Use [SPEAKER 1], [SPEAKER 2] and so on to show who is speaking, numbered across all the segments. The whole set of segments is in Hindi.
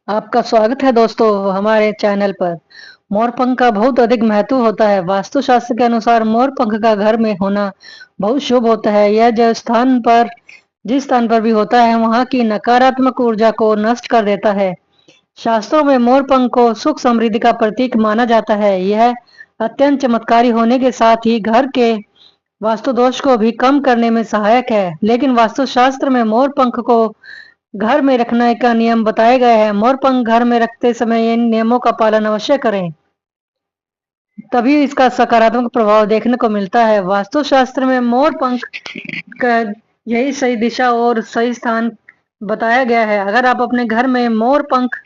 [SPEAKER 1] आपका स्वागत है दोस्तों हमारे चैनल पर। मोर पंख का बहुत अधिक महत्व होता है। वास्तुशास्त्र के अनुसार मोर पंख का घर में होना बहुत शुभ होता है। यह जिस स्थान पर भी होता है वहां की नकारात्मक ऊर्जा को नष्ट कर देता है। शास्त्रों में मोर पंख को सुख समृद्धि का प्रतीक माना जाता है। यह अत्यंत चमत्कारी होने के साथ ही घर के वास्तु दोष को भी कम करने में सहायक है। लेकिन वास्तुशास्त्र में मोर पंख को घर में रखने का नियम बताए गए हैं। मोर पंख घर में रखते समय इन नियमों का पालन अवश्य करें, तभी इसका सकारात्मक प्रभाव देखने को मिलता है। वास्तुशास्त्र में मोर पंख का यही सही दिशा और सही स्थान बताया गया है। अगर आप अपने घर में मोर पंख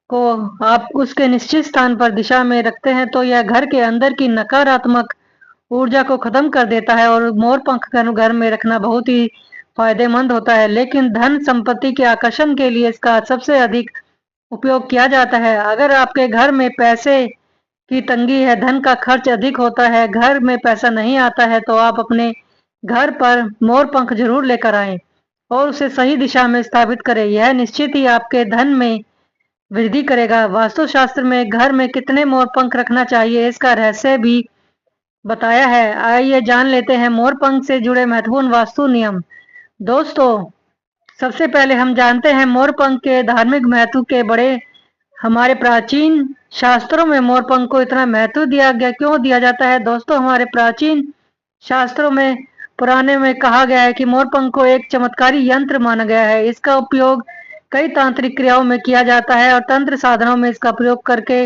[SPEAKER 1] को आप उसके निश्चित स्थान पर दिशा में रखते हैं तो यह घर के अंदर की नकारात्मक ऊर्जा को खत्म कर देता है और मोर पंख घर में रखना बहुत ही फायदेमंद होता है। लेकिन धन संपत्ति के आकर्षण के लिए इसका सबसे अधिक उपयोग किया जाता है। अगर आपके घर में पैसे की तंगी है, धन का खर्च अधिक होता है, घर में पैसा नहीं आता है, तो आप अपने घर पर मोर पंख जरूर लेकर आएं और उसे सही दिशा में स्थापित करें। यह निश्चित ही आपके धन में वृद्धि करेगा। वास्तुशास्त्र में घर में कितने मोर पंख रखना चाहिए इसका रहस्य भी बताया है। आइए जान लेते हैं मोर पंख से जुड़े महत्वपूर्ण वास्तु नियम। दोस्तों, सबसे पहले हम जानते हैं मोर पंख के धार्मिक महत्व के बड़े। हमारे प्राचीन शास्त्रों में मोर पंख को इतना महत्व क्यों दिया जाता है? दोस्तों, हमारे प्राचीन शास्त्रों में पुराने में कहा गया है कि मोर पंख को एक चमत्कारी यंत्र माना गया है। इसका उपयोग कई तांत्रिक क्रियाओं में किया जाता है और तंत्र साधनों में इसका प्रयोग करके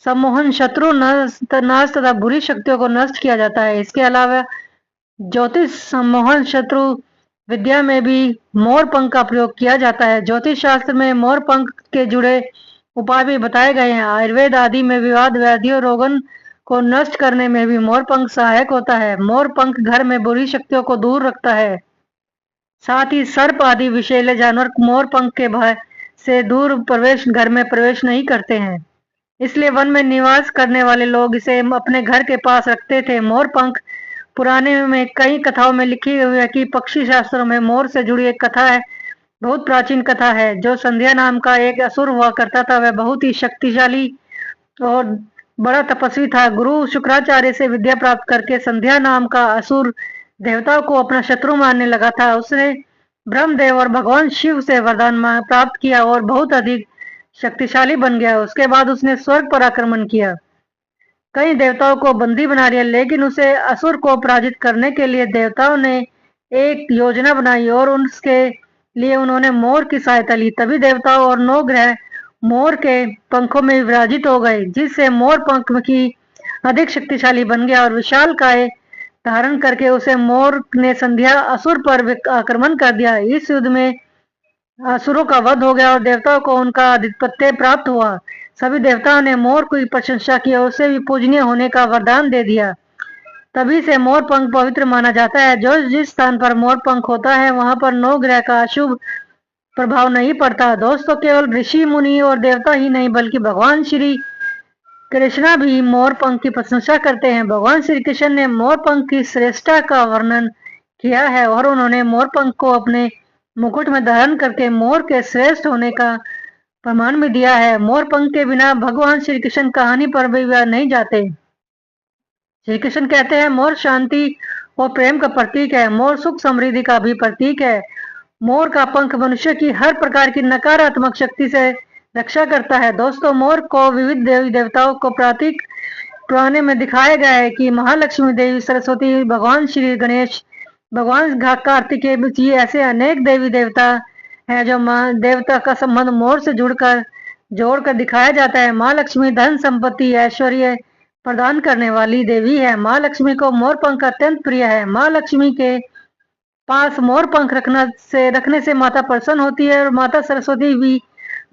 [SPEAKER 1] सम्मोहन, शत्रु नाश तथा बुरी शक्तियों को नष्ट किया जाता है। इसके अलावा ज्योतिष सम्मोहन शत्रु विद्या में भी मोर पंख का प्रयोग किया जाता है। ज्योतिष शास्त्र में मोर पंख के जुड़े उपाय भी बताए गए हैं। आयुर्वेद आदि में विवाद, व्याधियों, रोगन को नष्ट करने में भी मोर पंख सहायक होता है। मोर पंख घर में बुरी शक्तियों को दूर रखता है। साथ ही सर्प आदि विषैले जानवर मोर पंख के भय से दूर घर में प्रवेश नहीं करते हैं। इसलिए वन में निवास करने वाले लोग इसे अपने घर के पास रखते थे। मोर पंख पुराने में कई कथाओं में लिखी हुई है कि पक्षी शास्त्रों में मोर से जुड़ी एक कथा है। बहुत प्राचीन कथा है। जो संध्या नाम का एक असुर हुआ करता था, वह बहुत ही शक्तिशाली और बड़ा तपस्वी था। गुरु शुक्राचार्य से विद्या प्राप्त करके संध्या नाम का असुर देवताओं को अपना शत्रु मानने लगा था। उसने ब्रह्मदेव और भगवान शिव से वरदान प्राप्त किया और बहुत अधिक शक्तिशाली बन गया। उसके बाद उसने स्वर्ग पर आक्रमण किया, कई देवताओं को बंदी बना लिया। लेकिन उसे असुर को पराजित करने के लिए देवताओं ने एक योजना बनाई और उसके लिए उन्होंने मोर की सहायता ली। तभी देवताओं और नौ ग्रह मोर के पंखों में विराजित हो गए, जिससे मोर पंख की अधिक शक्तिशाली बन गया और विशाल काय धारण करके उसे मोर ने संध्या असुर पर आक्रमण कर दिया। इस युद्ध में असुरों का वध हो गया और देवताओं को उनका आधिपत्य प्राप्त हुआ। सभी देवताओं ने मोर की प्रशंसा की और उसे भी पूजनीय होने का वरदान दे दिया। तभी से मोर पंख पवित्र माना जाता है। जो जिस स्थान पर मोर पंख होता है वहां पर नौ ग्रह का अशुभ प्रभाव नहीं पड़ता। दोस्तों, केवल ऋषि मुनि और देवता ही नहीं बल्कि भगवान श्री कृष्णा भी मोर पंख की प्रशंसा करते हैं। भगवान श्री कृष्ण ने मोर पंख की श्रेष्ठता का वर्णन किया है और उन्होंने मोर पंख को अपने मुकुट में धारण करके मोर के श्रेष्ठ होने का प्रमाण भी दिया है। मोर पंख के बिना भगवान श्री कृष्ण कहानी पर भी नहीं जाते। श्री कृष्ण कहते हैं मोर शांति और प्रेम का प्रतीक है। मोर सुख समृद्धि का भी प्रतीक है। मोर का पंख मनुष्य की हर प्रकार की नकारात्मक शक्ति से रक्षा करता है। दोस्तों, मोर को विविध देवी देवताओं को प्रतीक पुराने में दिखाया गया है कि महालक्ष्मी देवी, सरस्वती, भगवान श्री गणेश, भगवान कार्तिकेय जी ऐसे अनेक देवी देवता हैं जो देवता का संबंध मोर से जोड़कर दिखाया जाता है। माँ लक्ष्मी धन संपत्ति ऐश्वर्य प्रदान करने वाली देवी है। माँ लक्ष्मी को मोर पंख अत्यंत प्रिय है। माँ लक्ष्मी के पास मोर पंख रखने से माता प्रसन्न होती है और माता सरस्वती भी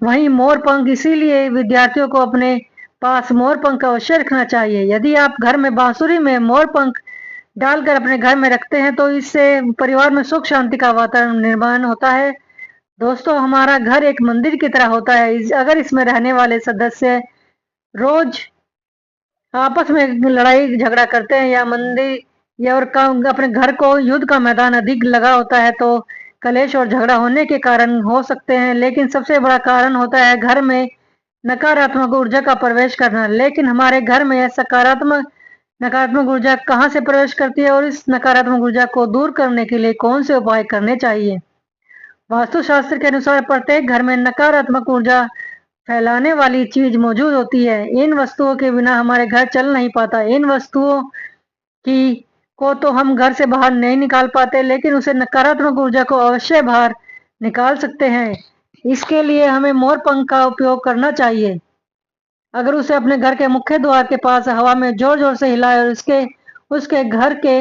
[SPEAKER 1] वहीं मोर पंख। इसीलिए विद्यार्थियों को अपने पास मोर पंख अवश्य रखना चाहिए। यदि आप घर में बांसुरी में मोर पंख डालकर अपने घर में रखते हैं तो इससे परिवार में सुख शांति का वातावरण निर्माण होता है। दोस्तों, हमारा घर एक मंदिर की तरह होता है। अगर इसमें रहने वाले सदस्य रोज आपस में लड़ाई झगड़ा करते हैं या मंदिर या और अपने घर को युद्ध का मैदान अधिक लगा होता है तो कलेश और झगड़ा होने के कारण हो सकते हैं, लेकिन सबसे बड़ा कारण होता है घर में नकारात्मक ऊर्जा का प्रवेश करना। लेकिन हमारे घर में सकारात्मक नकारात्मक ऊर्जा कहाँ से प्रवेश करती है और इस नकारात्मक ऊर्जा को दूर करने के लिए कौन से उपाय करने चाहिए? वास्तुशास्त्र के अनुसार प्रत्येक घर में नकारात्मक ऊर्जा फैलाने वाली चीज मौजूद होती है। इन वस्तुओं के बिना हमारे घर चल नहीं पाता। इन वस्तुओं की को तो हम घर से बाहर नहीं निकाल पाते, लेकिन उसे नकारात्मक ऊर्जा को अवश्य बाहर निकाल सकते हैं। इसके लिए हमें मोर पंख का उपयोग करना चाहिए। अगर उसे अपने घर के मुख्य द्वार के पास हवा में जोर जोर से हिलाए और उसके घर के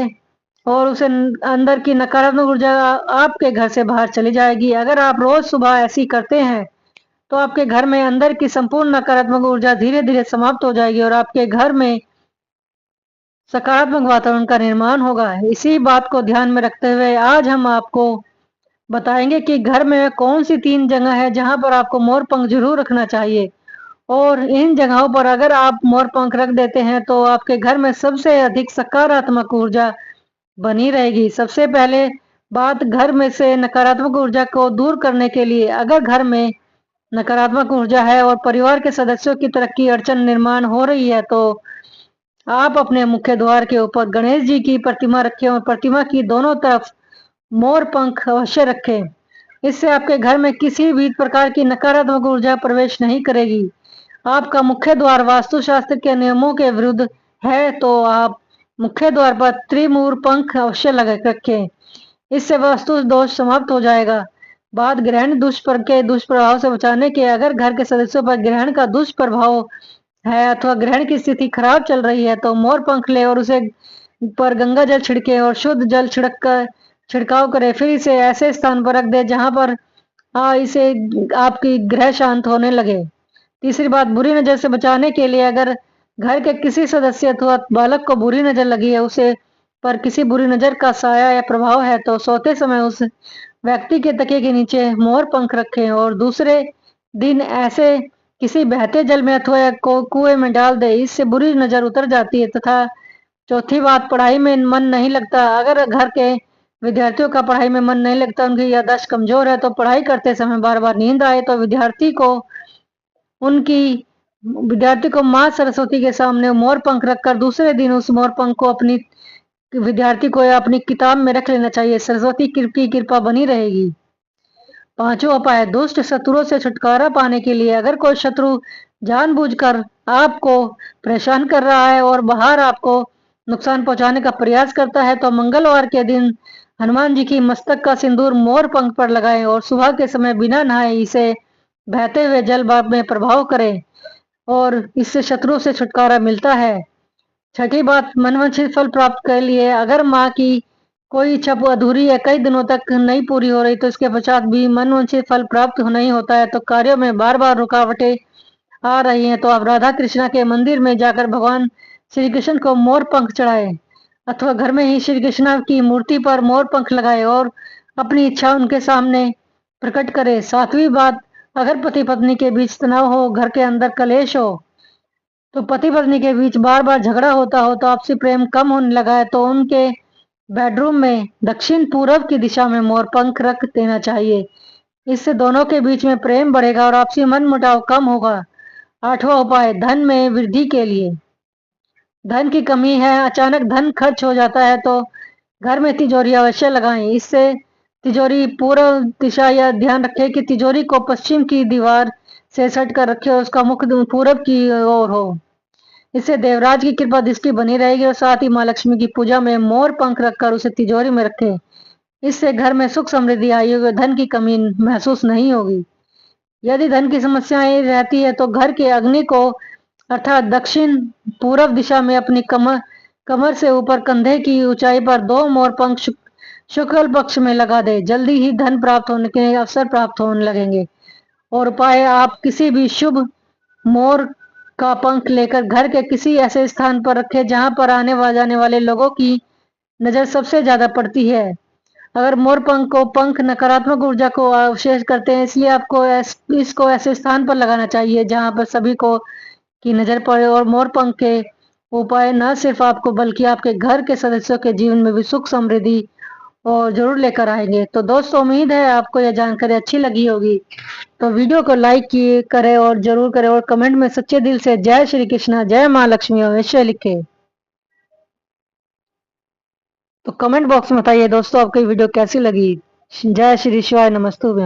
[SPEAKER 1] और उसे अंदर की नकारात्मक ऊर्जा आपके घर से बाहर चली जाएगी। अगर आप रोज सुबह ऐसी करते हैं तो आपके घर में अंदर की संपूर्ण नकारात्मक ऊर्जा धीरे धीरे समाप्त हो जाएगी और आपके घर में सकारात्मक वातावरण का निर्माण होगा। इसी बात को ध्यान में रखते हुए आज हम आपको बताएंगे कि घर में कौन सी 3 जगह है जहां पर आपको मोर पंख जरूर रखना चाहिए, और इन जगहों पर अगर आप मोर पंख रख देते हैं तो आपके घर में सबसे अधिक सकारात्मक ऊर्जा बनी रहेगी। सबसे पहले बात, घर में से नकारात्मक ऊर्जा को दूर करने के लिए अगर घर में नकारात्मक ऊर्जा है और परिवार के सदस्यों की तरक्की अड़चन निर्माण हो रही है तो आप अपने मुख्य द्वार के ऊपर गणेश जी की प्रतिमा रखें और प्रतिमा की दोनों तरफ मोर पंख अवश्य रखें। इससे आपके घर में किसी भी प्रकार की नकारात्मक ऊर्जा प्रवेश नहीं करेगी। आपका मुख्य द्वार वास्तुशास्त्र के नियमों के विरुद्ध है तो आप मुख्य द्वार पर त्रिमूर पंख अवश्य लगा रखें। इससे वास्तु दोष समाप्त हो जाएगा। बात ग्रहण दुष्प्रभाव से बचाने के, अगर घर के सदस्यों पर ग्रहण का दुष्प्रभाव है अथवा ग्रहण की स्थिति खराब चल रही है तो मोर पंख ले और उसे पर गंगा जल छिड़के और शुद्ध जल छिड़क कर छिड़काव करे। फिर इसे ऐसे स्थान पर रख दे जहां पर इसे आपकी ग्रह शांत होने लगे। तीसरी बात, बुरी नजर से बचाने के लिए अगर घर के किसी सदस्य अथवा बालक को बुरी नजर लगी है, उसे पर किसी बुरी नजर का साया या प्रभाव है तो सोते समय उस व्यक्ति के तकिए के नीचे मोर पंख रखें और दूसरे दिन ऐसे किसी बहते जल में अथवा कुएं में डाल दे। इससे बुरी नजर उतर जाती है। तथा चौथी बात, पढ़ाई में मन नहीं लगता। अगर घर के विद्यार्थियों का पढ़ाई में मन नहीं लगता, उनकी याददाश्त कमजोर है तो पढ़ाई करते समय बार बार नींद आए तो विद्यार्थी को माँ सरस्वती के सामने मोर पंख रखकर दूसरे दिन उस मोर पंख को अपनी विद्यार्थी को या अपनी किताब में रख लेना चाहिए। सरस्वती की कृपा बनी रहेगी। पांचवा उपाय, दुष्ट शत्रुओं से छुटकारा पाने के लिए अगर कोई शत्रु जानबूझकर आपको परेशान कर रहा है और बाहर आपको नुकसान पहुंचाने का प्रयास करता है तो मंगलवार के दिन हनुमान जी की मस्तक का सिंदूर मोर पंख पर लगाएं और सुबह के समय बिना नहाए इसे बहते हुए जल में प्रभाव करें और इससे शत्रु से छुटकारा मिलता है। छठी बात, मनवांछित फल प्राप्त के लिए अगर माँ की कोई इच्छा अधूरी है, कई दिनों तक नहीं पूरी हो रही तो इसके पश्चात भी मनवांछित फल प्राप्त नहीं होता है तो कार्यों में बार बार रुकावटें आ रही हैं तो आप राधा कृष्णा के मंदिर में जाकर भगवान श्री कृष्ण को मोर पंख चढ़ाए अथवा घर में ही श्री कृष्ण की मूर्ति पर मोर पंख लगाए और अपनी इच्छा उनके सामने प्रकट करे। सातवीं बात, अगर पति पत्नी के बीच तनाव हो, घर के अंदर कलेश हो तो पति पत्नी के बीच बार बार झगड़ा होता हो तो आपसी प्रेम कम होने लगा है तो उनके बेडरूम में दक्षिण पूर्व की दिशा में मोर पंख रख देना चाहिए। इससे दोनों के बीच में प्रेम बढ़ेगा और आपसी मन मुटाव कम होगा। आठवां उपाय, धन में वृद्धि के लिए धन की कमी है, अचानक धन खर्च हो जाता है तो घर में तिजोरी अवश्य लगाएं। इससे तिजोरी पूर्व दिशा, या ध्यान रखें कि तिजोरी को पश्चिम की दीवार से सट कर रखे और उसका मुख पूरब की ओर हो। इससे देवराज की कृपा दृष्टि बनी रहेगी और साथ ही माँ लक्ष्मी की पूजा में मोर पंख रखकर उसे तिजोरी में रखें। इससे घर में सुख समृद्धि आएगी और धन की कमी महसूस नहीं होगी। यदि धन की समस्याएं रहती है तो घर के अग्नि को अर्थात दक्षिण पूर्व दिशा में अपनी कमर से ऊपर कंधे की ऊंचाई पर 2 मोर पंख शुक्ल पक्ष में लगा दे। जल्दी ही धन प्राप्त होने के अवसर प्राप्त होने लगेंगे। और उपाय, आप किसी भी शुभ मोर का पंख लेकर घर के किसी ऐसे स्थान पर रखें जहां पर आने जाने वाले लोगों की नजर सबसे ज्यादा पड़ती है। अगर मोर पंख नकारात्मक ऊर्जा को अवशेष करते हैं, इसलिए आपको इसको ऐसे स्थान पर लगाना चाहिए जहां पर सभी को की नजर पड़े। और मोर पंख के उपाय न सिर्फ आपको बल्कि आपके घर के सदस्यों के जीवन में भी सुख समृद्धि और ज़रूर लेकर आएँगे। तो दोस्तों उम्मीद है आपको यह जानकारी अच्छी लगी होगी। तो वीडियो को लाइक किए करें और ज़रूर करें और कमेंट में सच्चे दिल से जय श्री कृष्णा, जय माँ लक्ष्मी अवश्य लिखें। तो कमेंट बॉक्स में बताइए दोस्तों आपको ये वीडियो कैसी लगी? जय श्री शिवाय नमस्तुभ्यं।